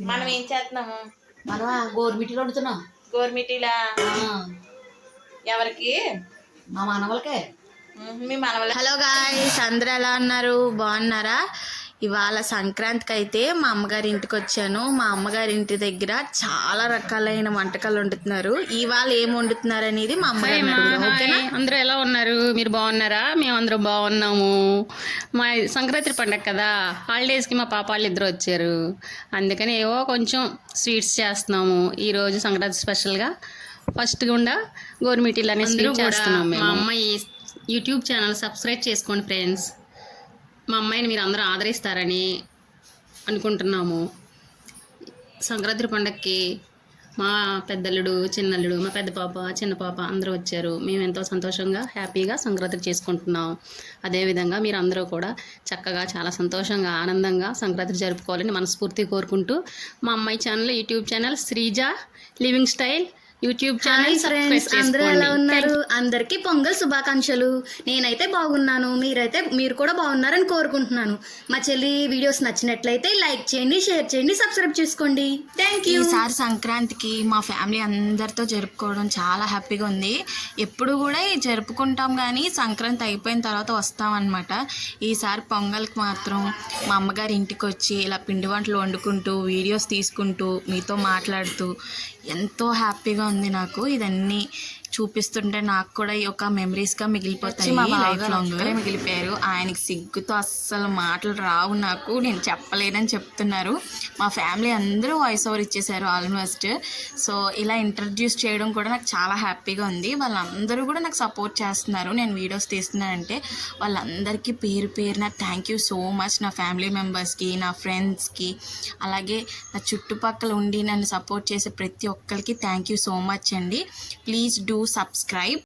మనం ఏం చేస్తున్నాము? మనమా గోరుమిటీలు వండుతున్నాం. గోరుమిటీలా? ఎవరికి? మా మనవలకే. మీ మనవల. హలో గాయ్స్, అందరూ ఎలా ఉన్నారు? బాగున్నారా? ఇవాళ సంక్రాంతికి అయితే మా అమ్మగారి ఇంటికి వచ్చాను. మా అమ్మగారి ఇంటి దగ్గర చాలా రకాలైన వంటకాలు వండుతున్నారు. ఇవాళ ఏం వండుతున్నారు అనేది మా అమ్మగారు. అందరూ ఎలా ఉన్నారు? మీరు బాగున్నారా? మేము అందరం బాగున్నాము. మా సంక్రాంతి పండగ కదా, హాలిడేస్కి మా పాప వాళ్ళు ఇద్దరు వచ్చారు. అందుకని ఏవో కొంచెం స్వీట్స్ చేస్తున్నాము ఈరోజు సంక్రాంతి స్పెషల్గా. ఫస్ట్ గుండా గోరుమిటీలు అనే స్వీట్ చేస్తున్నాము. మా అమ్మాయి యూట్యూబ్ ఛానల్ సబ్స్క్రైబ్ చేసుకోండి ఫ్రెండ్స్. మా అమ్మాయిని మీరు అందరూ ఆదరిస్తారని అనుకుంటున్నాము. సంక్రాంతి పండగకి మా పెద్దల్లుడు, చిన్నల్లుడు, మా పెద్ద పాప, చిన్న పాప అందరూ వచ్చారు. మేము ఎంతో సంతోషంగా హ్యాపీగా సంక్రాంతి చేసుకుంటున్నాం. అదేవిధంగా మీరు అందరూ కూడా చక్కగా చాలా సంతోషంగా ఆనందంగా సంక్రాంతి జరుపుకోవాలని మనస్ఫూర్తిగా కోరుకుంటూ మా అమ్మాయి channel YouTube channel Sreeja living style YouTube channel friends, అందరూ ఎలా ఉన్నారు? అందరికీ పొంగల్ శుభాకాంక్షలు. నేనైతే బాగున్నాను, మీరు కూడా బాగున్నారని కోరుకుంటున్నాను. మా చెల్లి వీడియోస్ నచ్చినట్లయితే లైక్ చేయండి, షేర్ చేయండి, సబ్స్క్రైబ్ చేసుకోండి. Thank you. ఈసారి సంక్రాంతికి మా ఫ్యామిలీ అందరితో జరుపుకోవడం చాలా హ్యాపీగా ఉంది. ఎప్పుడు కూడా జరుపుకుంటాం కానీ సంక్రాంతి అయిపోయిన తర్వాత వస్తామన్నమాట. ఈసారి పొంగల్కి మాత్రం మా అమ్మగారి ఇంటికి వచ్చి ఇలా పిండి వంటలు వండుకుంటూ వీడియోస్ తీసుకుంటూ మీతో మాట్లాడుతూ ఎంతో హ్యాపీగా ఉంది నాకు. ఇదన్నీ చూపిస్తుంటే నాకు కూడా ఈ ఒక మెమరీస్గా మిగిలిపోతాయి. Life long మిగిలిపోయారు. ఆయనకి సిగ్గుతో అస్సలు మాటలు రావు నాకు, నేను చెప్పలేదని చెప్తున్నారు. మా ఫ్యామిలీ అందరూ వాయిస్ ఓవర్ ఇచ్చేసారు ఆల్మోస్ట్. సో ఇలా ఇంట్రడ్యూస్ చేయడం కూడా నాకు చాలా హ్యాపీగా ఉంది. వాళ్ళందరూ కూడా నాకు సపోర్ట్ చేస్తున్నారు. నేను వీడియోస్ తీస్తున్నానంటే వాళ్ళందరికీ పేరు పేరున థ్యాంక్ యూ సో మచ్. నా ఫ్యామిలీ మెంబర్స్కి, నా ఫ్రెండ్స్కి, అలాగే నా చుట్టుపక్కల ఉండి నన్ను సపోర్ట్ చేసే ప్రతి ఒక్కరికి థ్యాంక్ యూ సో మచ్ అండి. Please do subscribe.